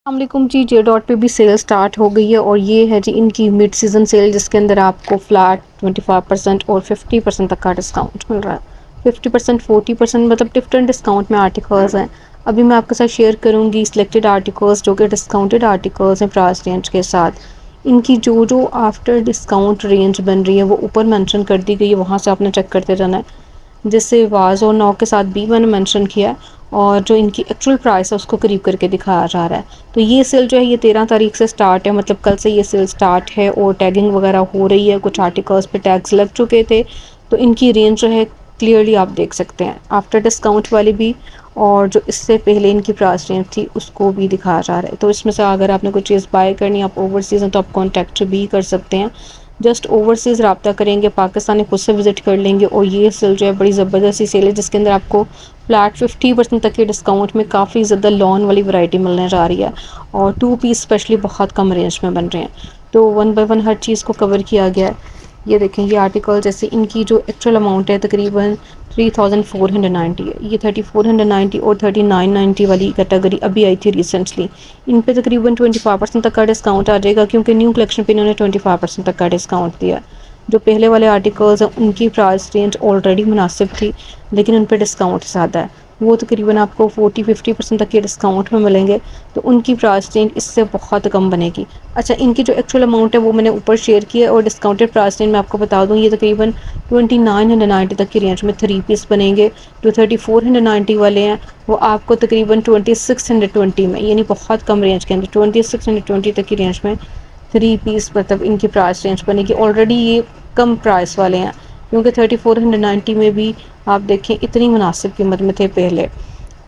अस्सलामुअलैकुम जी, J dot पे भी सेल स्टार्ट हो गई है और ये है जी इनकी मिड सीज़न सेल, जिसके अंदर आपको फ्लैट 25% और 50% तक का डिस्काउंट मिल रहा है। 50% 40% मतलब डिफरेंट डिस्काउंट में आर्टिकल्स हैं। अभी मैं आपके साथ शेयर करूंगी सिलेक्टेड आर्टिकल्स जो कि डिस्काउंटेड आर्टिकल्स हैं प्राइस रेंज के साथ। इनकी जो जो आफ्टर डिस्काउंट रेंज बन रही है वो ऊपर मेंशन कर दी गई है, वहाँ से आपने चेक करते जाना है। जैसे वाज और नौ के साथ भी मैंने मेंशन किया है और जो इनकी एक्चुअल प्राइस है उसको करीब करके दिखाया जा रहा है। तो ये सेल जो है ये 13 तारीख से स्टार्ट है, मतलब कल से ये सेल स्टार्ट है और टैगिंग वगैरह हो रही है। कुछ आर्टिकल्स पे टैग्स लग चुके थे, तो इनकी रेंज जो है क्लियरली आप देख सकते हैं आफ्टर डिस्काउंट वाली भी, और जो इससे पहले इनकी प्राइस रेंज थी उसको भी दिखाया जा रहा है। तो इसमें से अगर आपने कोई चीज़ बाय करनी, आप ओवरसीज़ हैं तो आप कॉन्टैक्ट भी कर सकते हैं। जस्ट ओवरसीज़ रब्ता करेंगे, पाकिस्तान खुद से विज़िट कर लेंगे। और ये सेल जो है बड़ी ज़बरदस्त सेल है, जिसके अंदर आपको फ्लैट 50% तक के डिस्काउंट में काफ़ी ज़्यादा लॉन वाली वैरायटी मिलने जा रही है और 2 पीस स्पेशली बहुत कम रेंज में बन रहे हैं। तो वन बाय वन हर चीज़ को कवर किया गया है। ये देखें, ये आर्टिकल जैसे इनकी जो एक्चुअल अमाउंट है तकरीबन 3490 है। ये 3490 और 3990 वाली कैटेगरी अभी आई थी रिसेंटली। इन पे तकरीबन 25% तक का डिस्काउंट आ जाएगा, क्योंकि न्यू कलेक्शन पे इन्होंने 25% तक का डिस्काउंट दिया। जो पहले वाले आर्टिकल्स हैं उनकी प्राइस रेंज ऑलरेडी मुनासिब थी, लेकिन उन पर डिस्काउंट ज़्यादा है। वो तकरीबन आपको 40-50% तक के डिस्काउंट में मिलेंगे, तो उनकी प्राइस रेंज इससे बहुत कम बनेगी। अच्छा, इनकी जो एक्चुअल अमाउंट है वो मैंने ऊपर शेयर किया है, और डिस्काउंटेड प्राइस रेंज मैं आपको बता दूँ, ये तकरीबन 2990 तक की रेंज में 3 पीस बनेंगे। जो 3490 वाले हैं वो आपको तकरीबन 2620 में, यानी बहुत कम रेंज के अंदर 2620 तक की रेंज में 3 पीस मतलब इनकी प्राइस रेंज बनेगी। ऑलरेडी ये कम प्राइस वाले हैं, क्योंकि 3490 में भी आप देखें इतनी मुनासिब कीमत में थे पहले।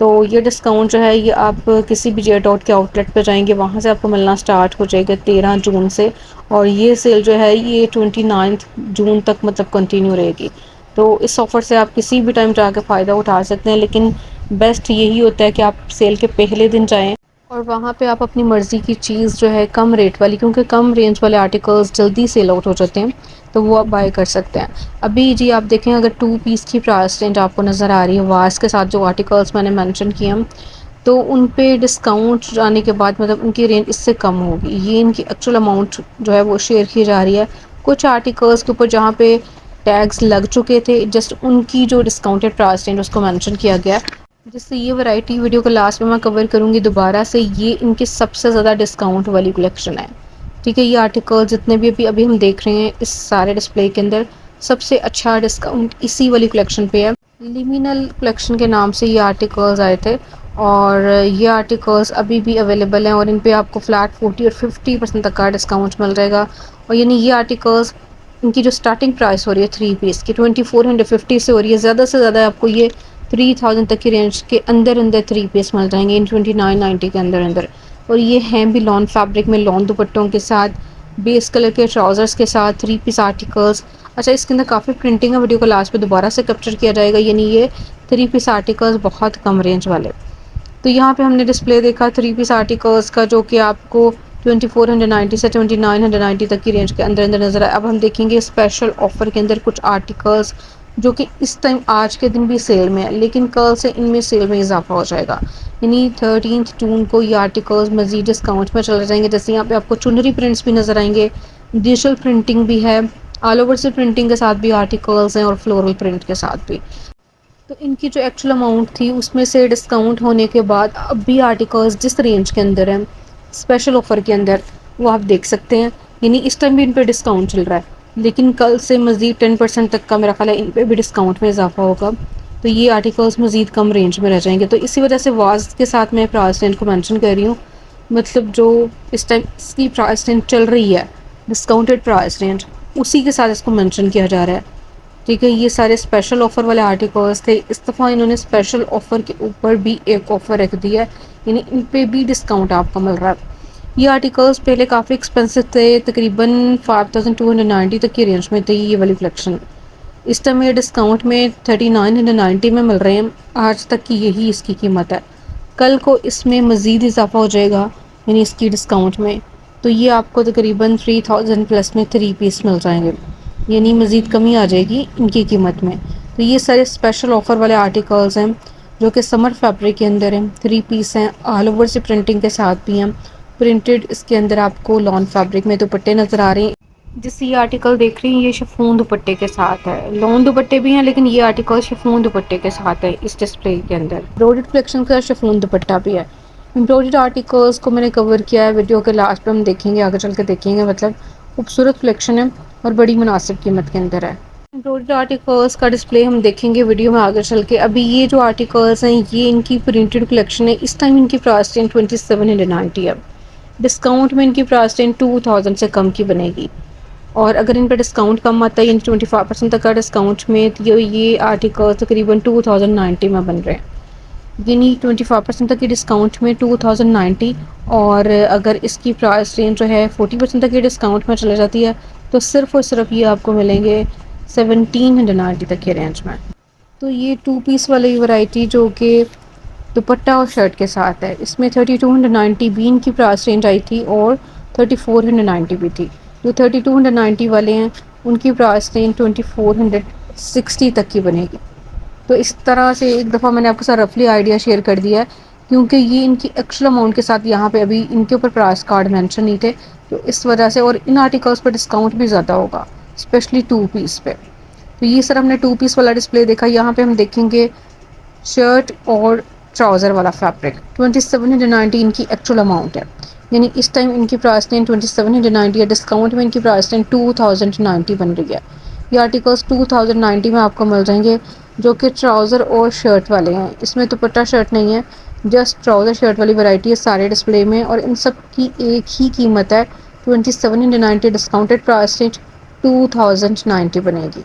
तो ये डिस्काउंट जो है ये आप किसी भी जे डॉट के आउटलेट पे जाएंगे वहाँ से आपको मिलना स्टार्ट हो जाएगा 13 जून से, और ये सेल जो है ये 29 जून तक मतलब कंटिन्यू रहेगी। तो इस ऑफ़र से आप किसी भी टाइम जाकर फ़ायदा उठा सकते हैं, लेकिन बेस्ट यही होता है कि आप सेल के पहले दिन जाएँ और वहाँ पे आप अपनी मर्ज़ी की चीज़ जो है कम रेट वाली, क्योंकि कम रेंज वाले आर्टिकल्स जल्दी सेल आउट हो जाते हैं, तो वो आप बाय कर सकते हैं। अभी जी आप देखें, अगर 2 पीस की प्राइस रेंज आपको नज़र आ रही है वास के साथ, जो आर्टिकल्स मैंने मेंशन किए हैं, तो उन पे डिस्काउंट जाने के बाद मतलब उनकी रेंज इससे कम होगी। ये इनकी एक्चुअल अमाउंट जो है वो शेयर की जा रही है। कुछ आर्टिकल्स के ऊपर जहाँ पे टैग्स लग चुके थे, जस्ट उनकी जो डिस्काउंटेड प्राइस रेंज उसको मेंशन किया गया है। जिससे ये वैरायटी वीडियो के लास्ट में मैं कवर करूँगी दोबारा से। ये इनकी सबसे ज़्यादा डिस्काउंट वाली कलेक्शन है। ठीक है, ये आर्टिकल जितने भी अभी अभी हम देख रहे हैं इस सारे डिस्प्ले के अंदर, सबसे अच्छा डिस्काउंट इसी वाली कलेक्शन पे है। लिमिनल कलेक्शन के नाम से ये आर्टिकल्स आए थे, और ये आर्टिकल्स अभी भी अवेलेबल हैं और इन पे आपको फ्लैट 40 और 50% तक का डिस्काउंट मिल जाएगा। और यानी ये आर्टिकल्स, इनकी जो स्टार्टिंग प्राइस हो रही है 3 पीस की 2450 से हो रही है, ज़्यादा से ज़्यादा आपको ये 3000 तक की रेंज के अंदर अंदर 3 पीस मिल जाएंगे इन 2990 के अंदर अंदर। और ये हैं भी लॉन फैब्रिक में, लॉन दुपट्टों के साथ, बेस कलर के ट्राउज़र्स के साथ 3 पीस आर्टिकल्स। अच्छा, इसके अंदर काफ़ी प्रिंटिंग है, वीडियो को लास्ट पे दोबारा से कैप्चर किया जाएगा। यानी ये 3 पीस आर्टिकल्स बहुत कम रेंज वाले। तो यहाँ पे हमने डिस्प्ले देखा 3 पीस आर्टिकल्स का, जो कि आपको 2490 से 2990 तक की रेंज के अंदर अंदर नज़र आए। अब हम देखेंगे स्पेशल ऑफ़र के अंदर कुछ आर्टिकल्स जो कि इस टाइम आज के दिन भी सेल में है, लेकिन कल से इनमें सेल में इजाफा हो जाएगा। यानी 13 जून को ये आर्टिकल्स मज़ीद डिस्काउंट में चले जाएंगे। जैसे यहाँ पे आपको चुनरी प्रिंट्स भी नज़र आएंगे, डिजिटल प्रिंटिंग भी है, ऑल ओवर से प्रिंटिंग के साथ भी आर्टिकल्स हैं और फ्लोरल प्रिंट के साथ भी। तो इनकी जो एक्चुअल अमाउंट थी उसमें से डिस्काउंट होने के बाद अब भी आर्टिकल्स जिस रेंज के अंदर हैं स्पेशल ऑफ़र के अंदर, वो आप देख सकते हैं। यानी इस टाइम भी इन पर डिस्काउंट चल रहा है, लेकिन कल से मज़ीद 10% तक का मेरा ख्याल है इन पर भी डिस्काउंट में इजाफा होगा। तो ये आर्टिकल्स मज़ीद कम रेंज में रह जाएंगे। तो इसी वजह से वाज के साथ मैं प्राइस रेंज को मेंशन कर रही हूँ, मतलब जो इस टाइम इसकी प्राइस रेंज चल रही है डिस्काउंटेड प्राइस रेंज, उसी के साथ इसको मेंशन किया जा रहा है। ठीक है, ये सारे स्पेशल ऑफ़र वाले आर्टिकल्स थे। इस दफ़ा इन्होंने स्पेशल ऑफ़र के ऊपर भी एक ऑफ़र रख दिया है, यानी इन पे भी डिस्काउंट आपको मिल रहा है। ये आर्टिकल्स पहले काफ़ी एक्सपेंसिव थे, तकरीबन 5290 तक की रेंज में थे ये वाली कलेक्शन। इस टाइम ये डिस्काउंट में 3990 में मिल रहे हैं। आज तक की यही इसकी कीमत है। कल को इसमें मज़ीद इजाफा हो जाएगा, यानी इसकी डिस्काउंट में, तो ये आपको तकरीबन 3000 प्लस में 3 पीस मिल जाएंगे, यानी मज़ीद कमी आ जाएगी इनकी कीमत में। तो ये सारे स्पेशल ऑफ़र वाले आर्टिकल्स हैं जो कि समर फैब्रिक के अंदर है। 3 पीस हैं, ऑल ओवर से प्रिंटिंग के साथ भी हैं। प्रिंटेड इसके अंदर आपको लॉन फैब्रिक में दुपट्टे नज़र आ रहे हैं। जिस ये आर्टिकल देख रही हैं ये शिफॉन दुपट्टे के साथ है। लॉन दुपट्टे भी हैं लेकिन ये आर्टिकल शिफॉन दुपट्टे के साथ है इस डिस्प्ले के अंदर। एम्ब्रॉयडर्ड कलेक्शन का शिफॉन दुपट्टा भी है। एम्ब्रॉयडर्ड आर्टिकल्स को मैंने कवर किया है, वीडियो के लास्ट पे हम देखेंगे, आगे चल के देखेंगे। मतलब खूबसूरत कलेक्शन है और बड़ी मुनासिब कीमत के अंदर है। एम्ब्रॉयडर्ड आर्टिकल्स का डिस्प्ले हम देखेंगे वीडियो में आगे चल के। अभी ये जो आर्टिकल्स हैं ये इनकी प्रिंटेड कलेक्शन है। इस टाइम इनकी प्राइस रेंज 2790 है। डिस्काउंट में इनकी प्राइस रेंज 2000 से कम की बनेगी। और अगर इन पर डिस्काउंट कम आता है यानी 25% तक का डिस्काउंट में, तो ये आर्टिकल तकरीबन 2090 में बन रहे हैं। यानी 25% तक की डिस्काउंट में 2090। और अगर इसकी प्राइस रेंज जो है 40% तक की डिस्काउंट में चला जाती है तो सिर्फ़ और सिर्फ ये आपको मिलेंगे 1790 तक के रेंज में। तो ये 2 पीस वाली वैरायटी जो कि दुपट्टा और शर्ट के साथ है, इसमें 3290 भी इनकी प्राइस रेंज आई थी और 3490 भी थी। जो 3290 वाले हैं उनकी प्राइस रेंज 2460 तक की बनेगी। तो इस तरह से एक दफ़ा मैंने आपके साथ रफली आइडिया शेयर कर दिया है, क्योंकि ये इनकी एक्चुअल अमाउंट के साथ यहाँ पे अभी इनके ऊपर प्राइस कार्ड मेंशन नहीं थे, तो इस वजह से। और इन आर्टिकल्स पर डिस्काउंट भी ज़्यादा होगा, स्पेशली 2 पीस पे। तो ये सर हमने 2 पीस वाला डिस्प्ले देखा। यहाँ पे हम देखेंगे शर्ट और ट्राउज़र वाला फैब्रिक। 2790 इनकी एक्चुअल अमाउंट है, यानी इस टाइम इनकी प्राइस रेंज 2790 है। डिस्काउंट में इनकी प्राइस रेंज 2090 बन रही है। ये आर्टिकल्स 2090 में आपको मिल जाएंगे, जो कि ट्राउज़र और शर्ट वाले हैं। इसमें दुपट्टा शर्ट नहीं है, जस्ट ट्राउज़र शर्ट वाली वैरायटी है सारे डिस्प्ले में। और इन सब की एक ही कीमत है 2790। डिस्काउंटेड प्राइस रेंज 2090 बनेगी।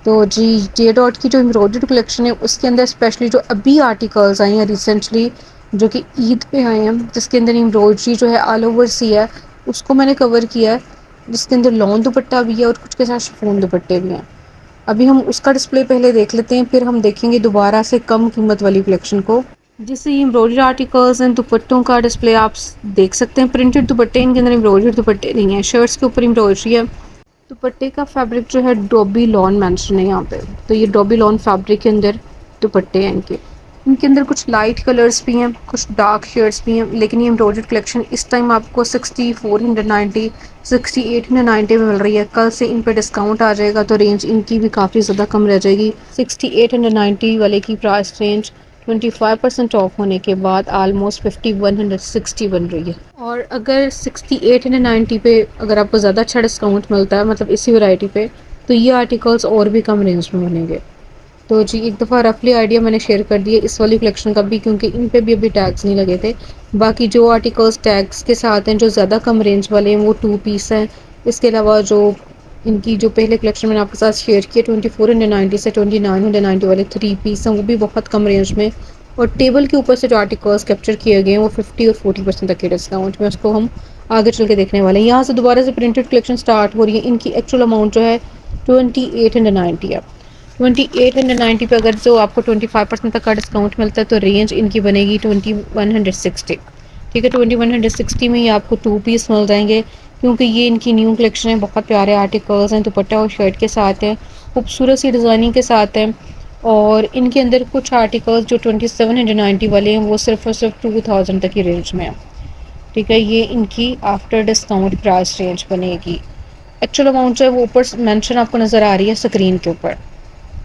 तो जी जे डॉट की जो एम्ब्रॉयडर्ड कलेक्शन है उसके अंदर स्पेशली जो अभी आर्टिकल्स आए हैं रिसेंटली, जो कि ईद पे आए हैं, जिसके अंदर एम्ब्रॉयडरी जो है ऑल ओवर सी है, उसको मैंने कवर किया है। जिसके अंदर लॉन दुपट्टा भी है और कुछ के साथ शिफॉन दुपट्टे भी हैं। अभी हम उसका डिस्प्ले पहले देख लेते हैं, फिर हम देखेंगे दोबारा से कम कीमत वाली कलेक्शन को। जिससे एम्ब्रॉयडरी आर्टिकल्स हैं, दुपट्टों का डिस्प्ले आप देख सकते हैं। प्रिंटेड दुपट्टे, इनके अंदर एम्ब्रॉयडरी दुपट्टे नहीं है। शर्ट्स के ऊपर एम्ब्रॉयडरी है। दुपट्टे का फैब्रिक जो है डॉबी लॉन मेंशन है यहाँ पे। तो ये डॉबी लॉन फैब्रिक के अंदर दुपट्टे हैं इनके। इनके अंदर कुछ लाइट कलर्स भी हैं, कुछ डार्क शेड्स भी हैं। लेकिन ये एम्ब्रॉयडर्ड कलेक्शन इस टाइम आपको 6490 6890 में मिल रही है। कल से इन पे डिस्काउंट आ जाएगा तो रेंज इनकी भी काफ़ी ज़्यादा कम रह जाएगी। 6890 वाले की प्राइस रेंज 25% ऑफ होने के बाद आलमोस्ट 5160 बन रही है। और अगर 6890 पे अगर आपको ज़्यादा अच्छा डिस्काउंट मिलता है, मतलब इसी वैरायटी पे, तो ये आर्टिकल्स और भी कम रेंज में बनेंगे। तो जी एक दफ़ा रफली आइडिया मैंने शेयर कर दिया इस वाली कलेक्शन का भी, क्योंकि इन पे भी अभी टैग्स नहीं लगे थे। बाकी जो आर्टिकल्स टैग्स के साथ हैं, जो ज़्यादा कम रेंज वाले हैं, वो 2 पीस हैं। इसके अलावा जो इनकी जो पहले कलेक्शन मैंने आपके साथ शेयर किया 2490 से 2990 वाले 3 पीस हैं, वो भी बहुत कम रेंज में। और टेबल के ऊपर से जो आर्टिकल्स कैप्चर किए गए हैं वो 50 और 40% तक के डिस्काउंट में, उसको हम आगे चल के देखने वाले हैं। यहाँ से दोबारा से प्रिंटेड कलेक्शन स्टार्ट हो रही है। इनकी एक्चुअल अमाउंट जो है 2890 है। 2890 पे अगर जो आपको 25% तक का डिस्काउंट मिलता है तो रेंज इनकी बनेगी 2160। ठीक है, 2160 में ही आपको 2 पीस मिल जाएंगे, क्योंकि ये इनकी न्यू कलेक्शन है। बहुत प्यारे आर्टिकल्स हैं, दुपट्टा और शर्ट के साथ हैं, खूबसूरत सी डिज़ाइनिंग के साथ हैं। और इनके अंदर कुछ आर्टिकल्स जो 2790 वाले हैं वो सिर्फ और सिर्फ 2000 तक की रेंज में है। ठीक है, ये इनकी आफ्टर डिस्काउंट प्राइस रेंज बनेगी। एक्चुअल अमाउंट जो है वो ऊपर मेंशन आपको नज़र आ रही है स्क्रीन के ऊपर,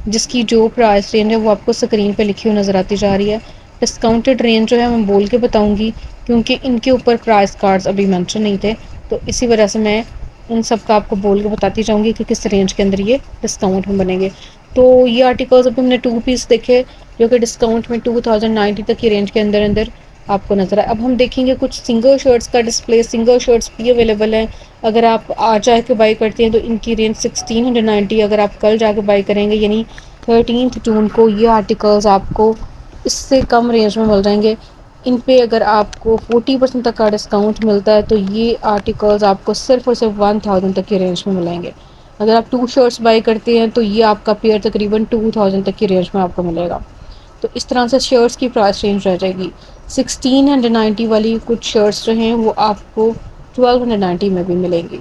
जिसकी जो प्राइस रेंज है वो आपको स्क्रीन पे लिखी हुई नज़र आती जा रही है। डिस्काउंटेड रेंज जो है मैं बोल के बताऊंगी, क्योंकि इनके ऊपर प्राइस कार्ड्स अभी मेंशन नहीं थे, तो इसी वजह से मैं उन सब का आपको बोल के बताती जाऊंगी कि किस रेंज के अंदर ये डिस्काउंट में बनेंगे। तो ये आर्टिकल्स अभी हमने 2 पीस देखे जो कि डिस्काउंट में 2090 तक की रेंज के अंदर अंदर आपको नज़र आए। अब हम देखेंगे कुछ सिंगल शर्ट्स का डिस्प्ले। सिंगल शर्ट्स भी अवेलेबल हैं। अगर आप आज जाके बाई करते हैं तो इनकी रेंज 1690। अगर आप कल जाके बाई करेंगे यानी 13 जून को, ये आर्टिकल्स आपको इससे कम रेंज में मिल जाएंगे। इन पे अगर आपको 40% तक का डिस्काउंट मिलता है तो ये आर्टिकल्स आपको सिर्फ और सिर्फ 1000 तक की रेंज में मिलेंगे। अगर आप 2 शर्ट्स बाई करते हैं तो ये आपका पेयर तकरीबन 2000 तक की रेंज में आपको मिलेगा। तो इस तरह से शर्ट्स की प्राइस रेंज रह जाएगी। 1690 वाली कुछ शर्ट्स जो हैं वो आपको 1290 में भी मिलेंगी।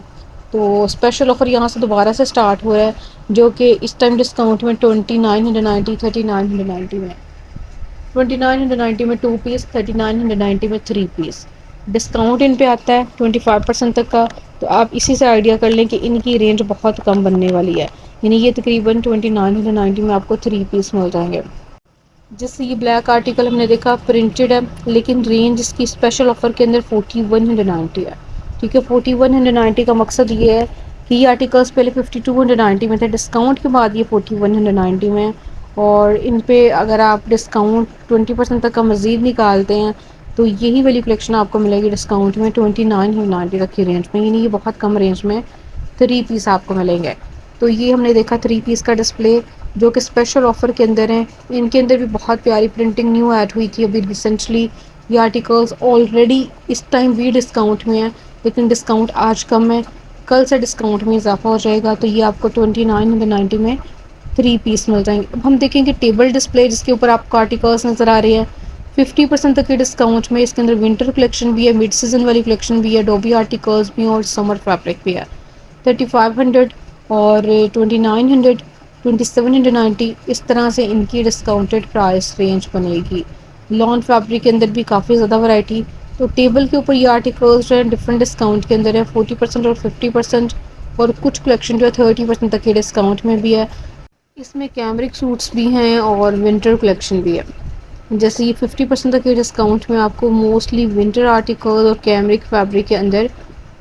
तो स्पेशल ऑफ़र यहाँ से दोबारा से स्टार्ट हो रहा है, जो कि इस टाइम डिस्काउंट में 2990 3990 में। 2990 में 2 पीस, 3990 में 3 पीस। डिस्काउंट इन पे आता है 25% तक का। तो आप इसी से आइडिया कर लें कि इनकी रेंज बहुत कम बनने वाली है, यानी ये तकरीबन 2990 में आपको 3 पीस मिल जाएंगे। जैसे ये ब्लैक आर्टिकल हमने देखा प्रिंटेड है, लेकिन रेंज इसकी स्पेशल ऑफर के अंदर 4190 है। ठीक है, 4190 का मकसद ये है कि ये आर्टिकल्स पहले 5290 में थे, डिस्काउंट के बाद ये 4190 में है। और इन पे अगर आप डिस्काउंट 20% तक का मज़ीद निकालते हैं तो यही वाली कलेक्शन आपको मिलेगी डिस्काउंट में 2990 तक की रेंज में, यानी ये बहुत कम रेंज में 3 पीस आपको मिलेंगे। तो ये हमने देखा 3 पीस का डिस्प्ले जो कि स्पेशल ऑफ़र के अंदर है। इनके अंदर भी बहुत प्यारी प्रिंटिंग न्यू ऐड हुई थी अभी रिसेंटली। ये आर्टिकल्स ऑलरेडी इस टाइम भी डिस्काउंट में है, लेकिन डिस्काउंट आज कम है, कल से डिस्काउंट में इजाफा हो जाएगा। तो ये आपको 2990 में 3 पीस मिल जाएंगे। अब हम देखेंगे टेबल डिस्प्ले जिसके ऊपर आपको आर्टिकल्स नज़र आ रहे हैं 50% तक के डिस्काउंट में। इसके अंदर विंटर कलेक्शन भी है, मिड सीजन वाली कलेक्शन भी है, डोबी आर्टिकल्स भी हैं और समर फैब्रिक भी है। 3500 और 2900, 2790 इस तरह से इनकी डिस्काउंटेड प्राइस रेंज बनेगी। लॉन फैब्रिक के अंदर भी काफ़ी ज़्यादा वैरायटी। तो टेबल के ऊपर ये आर्टिकल्स जो है डिफरेंट डिस्काउंट के अंदर है, 40% और 50%, और कुछ कलेक्शन जो है 30% तक के डिस्काउंट में भी है। इसमें कैमरिक सूट्स भी हैं और विंटर कलेक्शन भी है। जैसे ये 50% तक के डिस्काउंट में आपको मोस्टली विंटर आर्टिकल और कैमरिक फैब्रिक के अंदर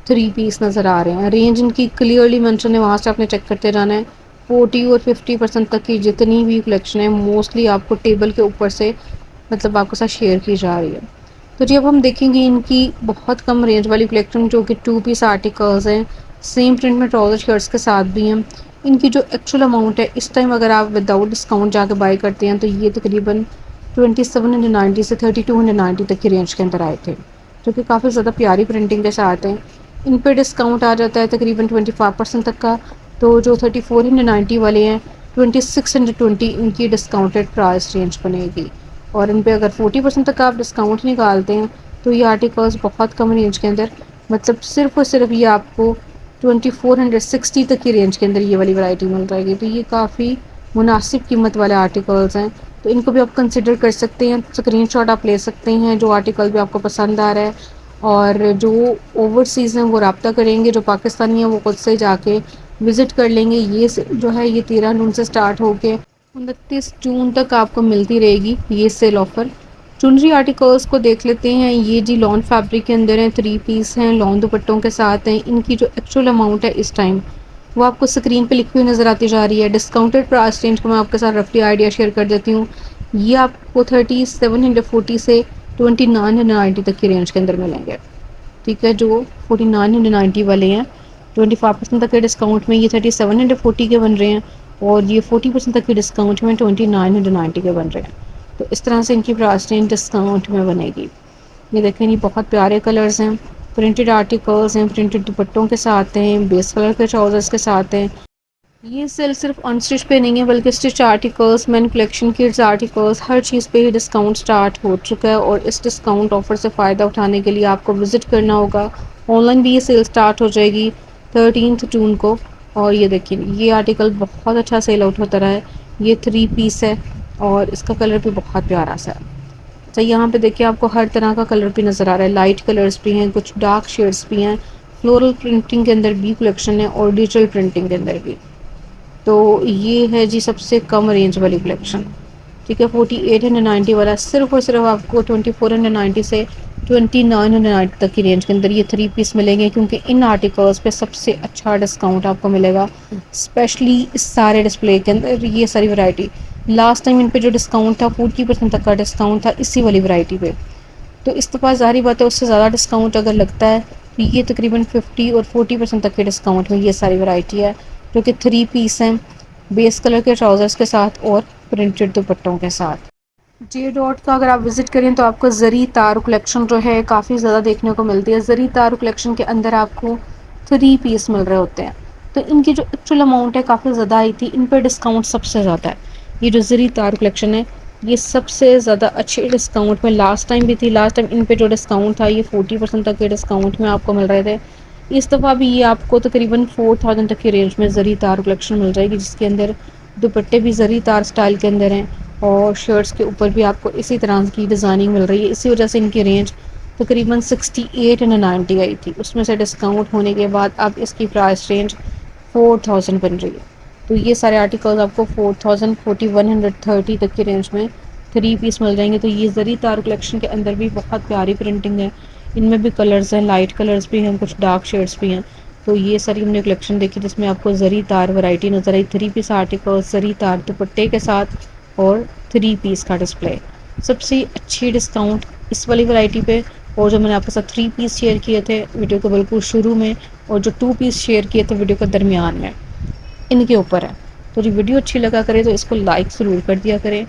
3 पीस नज़र आ रहे हैं। रेंज इनकी क्लियरली मेंशन है, वहाँ से आपने चेक करते जाना है। 40 और 50% तक की जितनी भी कलेक्शन है मोस्टली आपको टेबल के ऊपर से मतलब आपके साथ शेयर की जा रही है। तो जी अब हम देखेंगे इनकी बहुत कम रेंज वाली कलेक्शन जो कि 2 पीस आर्टिकल्स हैं, सेम प्रिंट में ट्राउज़र शर्ट्स के साथ भी हैं। इनकी जो एक्चुअल अमाउंट है इस टाइम अगर आप विदाउट डिस्काउंट जाके बाई करते हैं तो ये तकरीबन 2790 से 3290 तक की रेंज के अंदर आए थे, जो कि काफ़ी ज़्यादा प्यारी प्रिंटिंग के साथ हैं। इन पे डिस्काउंट आ जाता है तकरीबन 25% तक का। तो जो 3490 वाले हैं 2620 इनकी डिस्काउंटेड प्राइस रेंज बनेगी। और इन पे अगर 40% तक आप डिस्काउंट निकालते हैं तो ये आर्टिकल्स बहुत कम रेंज के अंदर, मतलब सिर्फ और सिर्फ ये आपको 2460 तक की रेंज के अंदर ये वाली वैरायटी मिल जाएगी। तो ये काफ़ी मुनासिब कीमत वाले आर्टिकल्स हैं, तो इनको भी आप कंसिडर कर सकते हैं। स्क्रीनशॉट आप ले सकते हैं जो आर्टिकल भी आपको पसंद आ रहा है, और जो ओवरसीज़ हैं वो रब्ता करेंगे, जो पाकिस्तानी हैं वो खुद से जाके विज़िट कर लेंगे। ये जो है ये 13 जून से स्टार्ट होके 29 जून तक आपको मिलती रहेगी ये सेल ऑफ़र। चुनरी आर्टिकल्स को देख लेते हैं। ये जी लॉन फैब्रिक के अंदर हैं, 3 पीस हैं, लॉन दुपट्टों के साथ हैं। इनकी जो एक्चुअल अमाउंट है इस टाइम वो आपको स्क्रीन पे लिखी हुई नज़र आती जा रही है। डिस्काउंटेड प्राइस रेंज को मैं आपके साथ रफली आइडिया शेयर कर देती हूँ। ये आपको 3740 से 2990 तक की रेंज के अंदर मिलेंगे। ठीक है, जो 4990 वाले हैं 25% तक के डिस्काउंट में ये 3740 के बन रहे हैं, और ये 40% तक के डिस्काउंट में 2990 के बन रहे हैं। तो इस तरह से इनकी प्राइस रेंज डिस्काउंट में बनेगी। ये देखें, ये बहुत प्यारे कलर्स हैं, प्रिंटेड आर्टिकल्स हैं, प्रिंटेड दुपट्टों के साथ हैं, बेस कलर के ट्राउजर्स के साथ हैं। ये सेल सिर्फ अनस्टिच पे नहीं है बल्कि stitch articles, man collection, kids articles, हर चीज़ पे ही डिस्काउंट स्टार्ट हो चुका है। और इस डिस्काउंट ऑफर से फ़ायदा उठाने के लिए आपको विज़िट करना होगा। ऑनलाइन भी ये सेल स्टार्ट हो जाएगी 13 जून को। और ये देखिए, ये आर्टिकल बहुत अच्छा सेल आउट होता रहा है। ये 3 पीस है और इसका कलर भी बहुत प्यारा सा है। तो यहाँ पे देखिए आपको हर तरह का कलर भी नज़र आ रहा है, लाइट कलर्स भी हैं, कुछ डार्क शेड्स भी हैं, फ्लोरल प्रिंटिंग के अंदर भी कलेक्शन है और डिजिटल प्रिंटिंग के अंदर भी। तो ये है जी सबसे कम रेंज वाली कलेक्शन। ठीक है, 4890 वाला सिर्फ और सिर्फ आपको 2490 से 2990 तक की रेंज के अंदर ये 3 पीस मिलेंगे, क्योंकि इन आर्टिकल्स पे सबसे अच्छा डिस्काउंट आपको मिलेगा, स्पेशली इस सारे डिस्प्ले के अंदर ये सारी वैरायटी। लास्ट टाइम इन पे जो डिस्काउंट था 40% तक का डिस्काउंट था इसी वाली वैरायटी पे। तो इस दफ़ा ज़ाहिर बात है उससे ज़्यादा डिस्काउंट अगर लगता है तो ये तकरीबन 50 और 40% तक के डिस्काउंट में ये सारी वैरायटी है, जो कि 3 पीस हैं, बेस कलर के ट्राउज़र्स के साथ और प्रिंटेड दुपट्टों के साथ। जे डॉट का अगर आप विज़िट करें तो आपको ज़री तार कलेक्शन जो है काफ़ी ज़्यादा देखने को मिलती है। ज़री तार कलेक्शन के अंदर आपको 3 पीस मिल रहे होते हैं। तो इनकी जो एक्चुअल अमाउंट है काफ़ी ज़्यादा आई थी, इन पर डिस्काउंट सबसे ज़्यादा है। ये जो ज़री तार कलेक्शन है ये सबसे ज़्यादा अच्छे डिस्काउंट में लास्ट टाइम भी थी। लास्ट टाइम इन पे जो डिस्काउंट था ये 40% तक के डिस्काउंट में आपको मिल रहे थे। इस दफ़ा भी ये आपको तकरीबन 4000 तक की रेंज में ज़री तार कलेक्शन मिल जाएगी, जिसके अंदर दुपट्टे भी ज़री तार स्टाइल के अंदर हैं और शर्ट्स के ऊपर भी आपको इसी तरह की डिज़ाइनिंग मिल रही है। इसी वजह से इनकी रेंज तकरीबन 68 एंड 90 आई थी, उसमें से डिस्काउंट होने के बाद अब इसकी प्राइस रेंज 4000 बन रही है। तो ये सारे आर्टिकल्स आपको 4000 4130 तक की रेंज में 3 पीस मिल जाएंगे। तो ये जरी तार कलेक्शन के अंदर भी बहुत प्यारी प्रिंटिंग है, इनमें भी कलर्स हैं, लाइट कलर्स भी हैं, कुछ डार्क शेड्स भी हैं। तो ये सारी हमने कलेक्शन देखी जिसमें आपको जरी तार वैरायटी नज़र आई। 3 पीस आर्टिकल जरी तार दुपट्टे के साथ और 3 पीस का डिस्प्ले। सबसे अच्छी डिस्काउंट इस वाली वैरायटी पे, और जो मैंने आपके साथ 3 पीस शेयर किए थे वीडियो के बिल्कुल शुरू में, और जो 2 पीस शेयर किए थे वीडियो के दरमियान में, इनके ऊपर है। तो जो वीडियो अच्छी लगा करे तो इसको लाइक ज़रूर कर दिया करें।